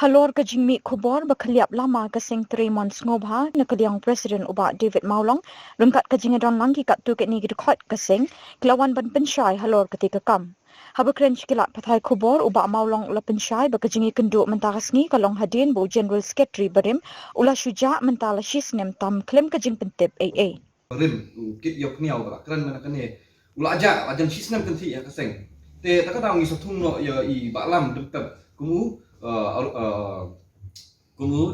Halor ka jingmi khubor bakhaliap lama ka sing Tremon ngobha na kaliang President uba David Maulong rungkat ka jingadon langgi kat tu ni gidkhot ka sing kelawan ban pensyai halor ketika kam. Haba kren kilat pathai khubor uba Maulong ula pensyai ba ka jingi kenduk mentarasngi kalong hadin bu General Secretary Barim ula syuja mentala shisnem tam klem ka jing pentip AA. Rim kit yok niaw ba kran mana kane ula aja ajan sisnem kan ti ya kaseng te ta ka dawngi sathung no ya i balam deptap kumu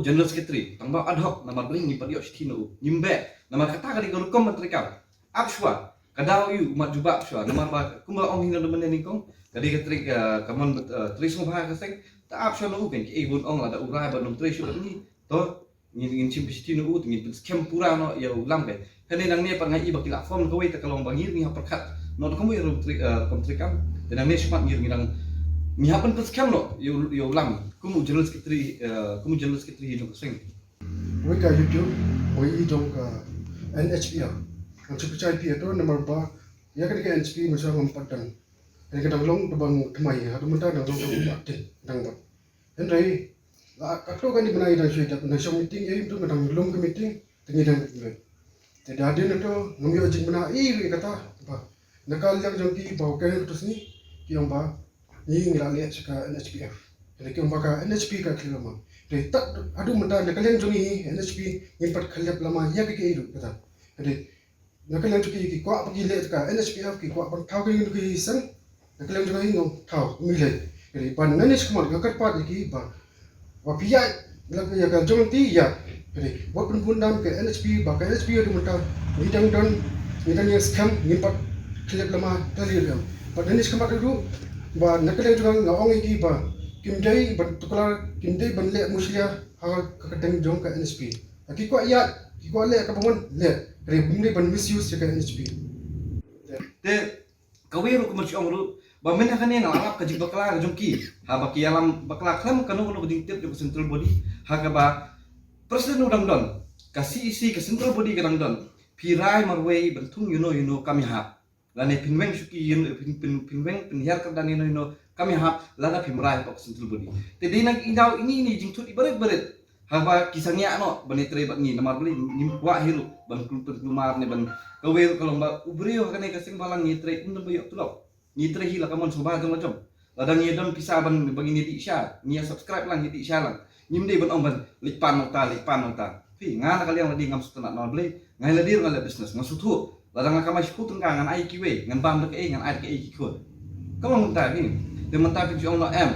general secretary tangba ad hoc nama bring ni padio sithino nimbe nama kata ka di kom matrikam apshwa kadaw yu mat juba apshwa nama ba kumba ong hina de menen kong kadi katrik kamon trismo ba kaseng ta apshwa no ken ki bun ong ada urai ba nom trisho ni to ngin chim sithino ngin skem pura no ya ulam be kani nang ne par ngai bakila form ko ta kalong bangir ni haperkat no ko mu ru komtrikam dan ne smat ngir nang ni hapen pas kam no yo lam kumu general secretary no sing we ka youtube we I jong ka NHP ang chupai pi to number ba ya ka NHP masa ngempatan kan ka long bang kemai ha menta dang long ba te dang ba endai ka to kan di benai dang syai tak na meeting ai to dang long ke meeting tengi dang tidak ada itu ngambil jing mana iri kata apa nakal yang jangki bawa ke terus ni yang ba ni ngelali seka NHPF jadi yang baka NHP ka kelama jadi tak aduh mentah nakal yang jongi NHP impat khaliap lama ya ke itu kata jadi nakal yang jongi ki kwa pergi le seka NHPF ki kwa pan thau ke itu ki sang nakal yang jongi no thau milai jadi pan nanis kemar ka pat ki ba wa pia lagi ya ka jongi ya jadi buat pun ke NHP baka NHP ada mentah bidang yang scam nimpat kelip lama tali dia pada ni sekampat dulu ba nakal juga ngawang iki ba kimdai ban tuklar kimdai ban le muslia ha ka kadang jong ka NHP aki ko ya ki ko le ka bangun le re bumni ban misuse ka NHP te kawiru kumarci ongru ba men hakane na alap ka jig bakla jongki ha baki alam bakla klam kanu no jing tip jo central body ha ka ba Presiden udang don kasih isi ke central body kadang don pirai marway bentung you know kami hap lane pinweng suki pinweng pinhiar kadang you know kami hap lana pimrai pak central body tadi nang indau ini jingtut ibarat haba kisahnya no banetre bat ni namar beli nimwa hiru ban kulumar ne ban kawel kalau mbak ubrio kane kasing balang nitre undang bayok tulok nitre hila kamon soba macam ladang yedon pisah ban bagi ni tisha ni subscribe lang ni tisha lang nyimde ban omban lipan nota fi ngana kalian ladi ngam sutana no ble ngai ladir ngai business ngasutu ladang ngakama shikut ngan ai kiwe ngan bam dek ngan ai ke ikut kamu muntah ni de mentah pi jong no em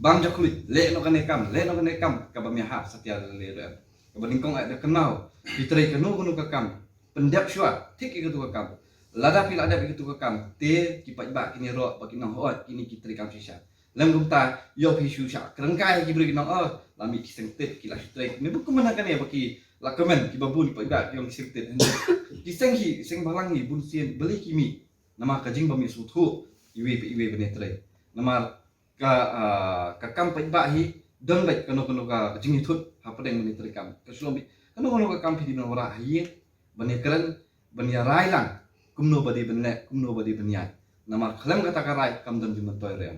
bang jakulit le no kam ka bam ya hap satya le re ka balingkong ada kenal ditrai kanu ka kam pendap shwa tik ke tu ka kam lada pi lada pi tu ka kam te kipat ba kini ro ba kini hot kini kitri kam shisha lem gumta yo pi shu sha kerengkai ki beri nang lami kiseng tet ki la strike me buku mana kan ya baki la komen ki babun pa ida yang kiseng tet kiseng hi seng balang ni bun sien beli kimi nama ka jing bami suthu iwe benetre nama ka kam pa iba hi don baik kano ka jing itut ha padeng benetre kam ka slomi kano ka kam pi di nora hi benekren benya railang kumno badi benyai nama khlem kata karai kam don di mentoy re